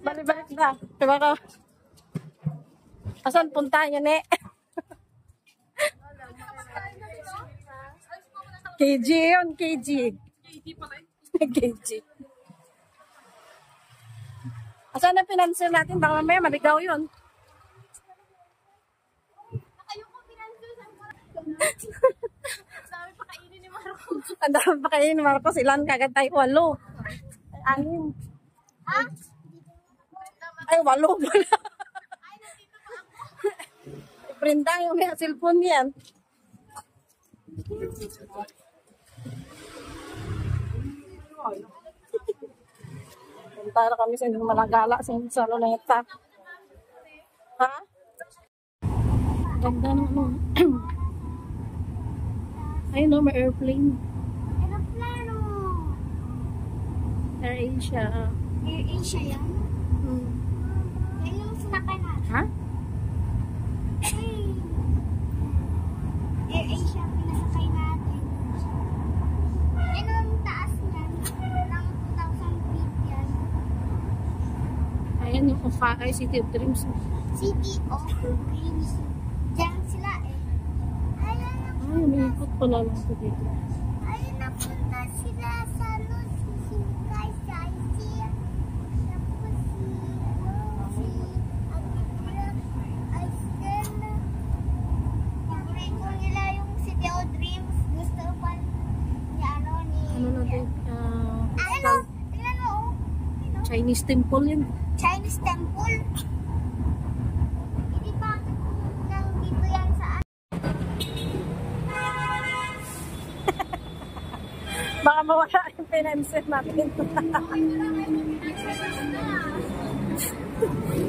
Balik-balik na. Diba ka? Asan punta yun eh? KG yun, KG. KG. Asan na financier natin? Baka mamaya maligaw yun. Ang dami pa kainin ni Marcos. Ilan kagad tayo? 8. Ay, 6. Ay, 8 pala. Printa yung may cellphone yan. Punta na kami sa Malagala sa Luneta. Ha? Ganda naman. Ayun no, may airplane. Aeroplano. AirAsia. AirAsia yan? Yan yung sinakay natin. Ha? AirAsia pinasakay natin. Yan ang taas niyan. Ng 2,000 feet yan. Ayan yung Ofai City of Dreams. City of Dreams. Diyan sila eh. Ayan na. Ay, may ikot pala lang ito dito. Ayun napunta sila sa Lusisimikay sa ICIA. Tapos si Agitira ay sila. Paborito nila yung City of Dreams. Gusto pa ni ano ni... Ano natin? Ano? Tingnan mo oh. Ano? Chinese temple yun. Chinese temple. Hindi ba nandito yan sa Baka mawala yung finances natin.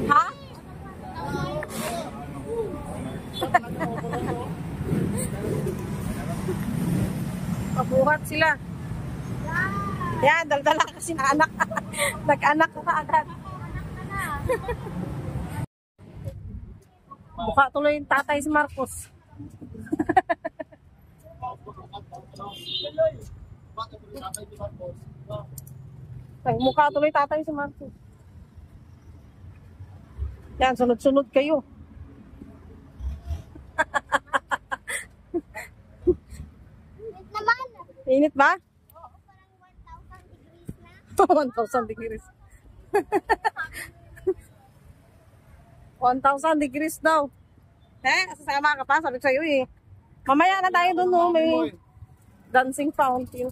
Ha? Pabuhat sila. Yan, daldala kasi na anak. Nag-anak ka agad. Mukha tuloy yung tatay si Marcos. Mukha tuloy tatay si Marcos. Yan, sunod-sunod kayo. Init naman. Init ba? Oo, parang 1,000 degrees na. 1,000 degrees. 1,000 degrees daw. Sasama ka pa, sabi ko sa'yo eh. Mamaya na tayo doon, no? May dancing fountain.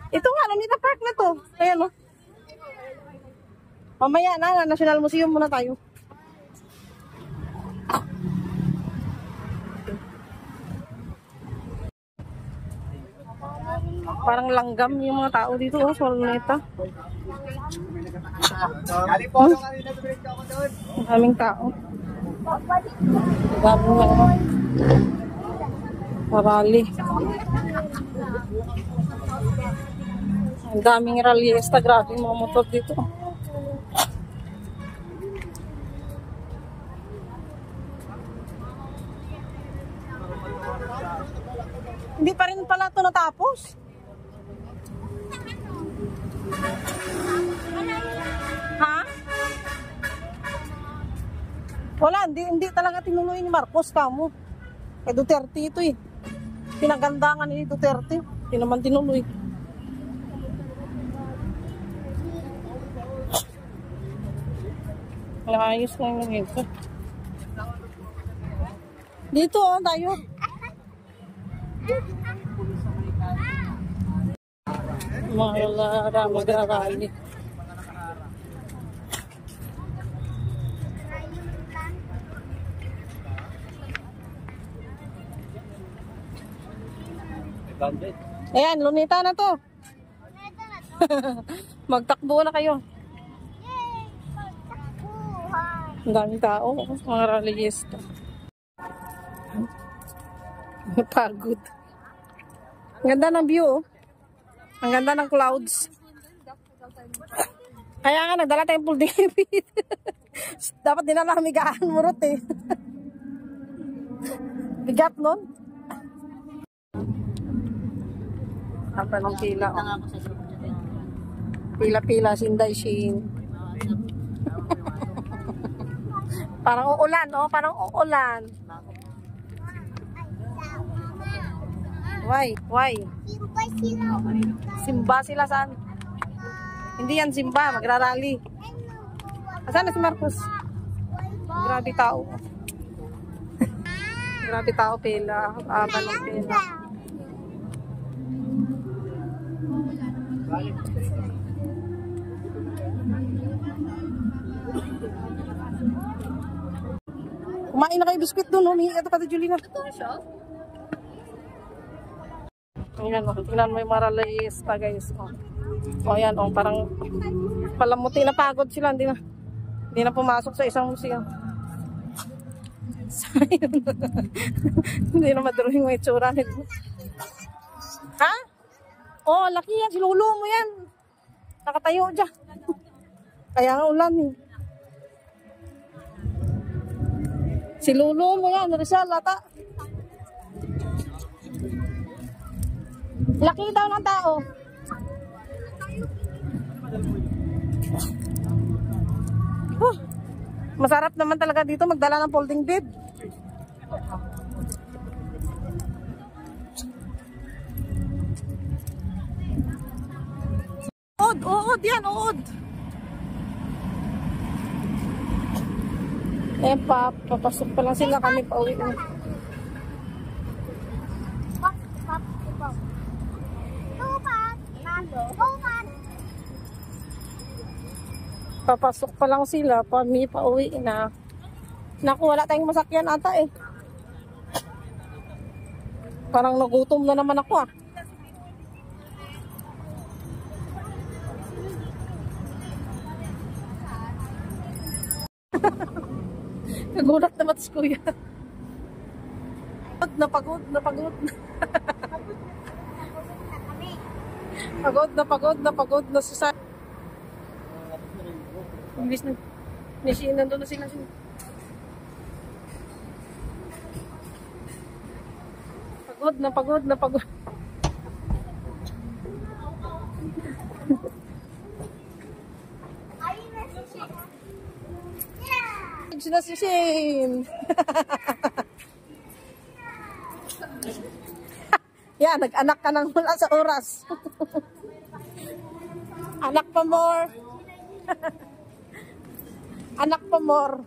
Ito nga, Luneta Park na to. Ayan, no? Mamaya na, National Museum muna tayo. Parang langgam yung mga tao dito, oh, sa Luneta. Maraming tao. Maraming marali. Ang daming rallyista. Grabe yung mga motor dito. Hindi pa rin pala ito natapos. Ha? Wala, hindi talaga tinuloy ni Marcos kamo. Kay Duterte ito eh. Pinagandangan ni Duterte. Hindi naman tinuloy. Ayos na yung ito. Dito oh, tayo. Mga mag-arali. Ayan, Luneta na to. Magtakbo na kayo. Yay! Magtakbuhan! Ang daming tao, mga rallyista. Pagod. Ang ganda ng view, oh. Ang ganda ng clouds. Kaya nga, nagdala tayong full David. Dapat dinala kami gaan murot eh. Bigat nun. Apa ng kila, oh. Pila-pila, Sinday Shin. Parang uulan, oh. Parang uulan. Why? Why? Simba sila saan? Hindi yan simba, magrarally. Asan na si Marcos? Grabe tao. Grabe tao, pila. Balong pila. Kumain na kayo biskuit doon, humingi ito pati Julina. Ayan, tingnan mo yung Maralista, guys. O, ayan, o, parang palamuti na pagod sila. Hindi na pumasok sa isang museo. Hindi na madruhin mo itsura nito. Ha? Oh, laki yan. Sinulo mo yan. Nakatayo dyan. Kaya nga ulan eh. Silulo mo yan, Rizal, ata. Laki daw ng tao. Masarap naman talaga dito magdala ng folding bed. Uod yan, uod. Eh, papasok pa lang sila, kami pa uwi na. Papasok pa lang sila, kami pa uwi na. Naku, wala tayong masakyan ata eh. Parang nagutom na naman ako ah. Nagulat naman si Kuya. Pagod na pagod. Pagod na sa English na. Nandun na sila. Pagod na pagod. Na si Shane. Yan, nag-anak ka nang wala sa oras. Anak pa more. Anak pa more.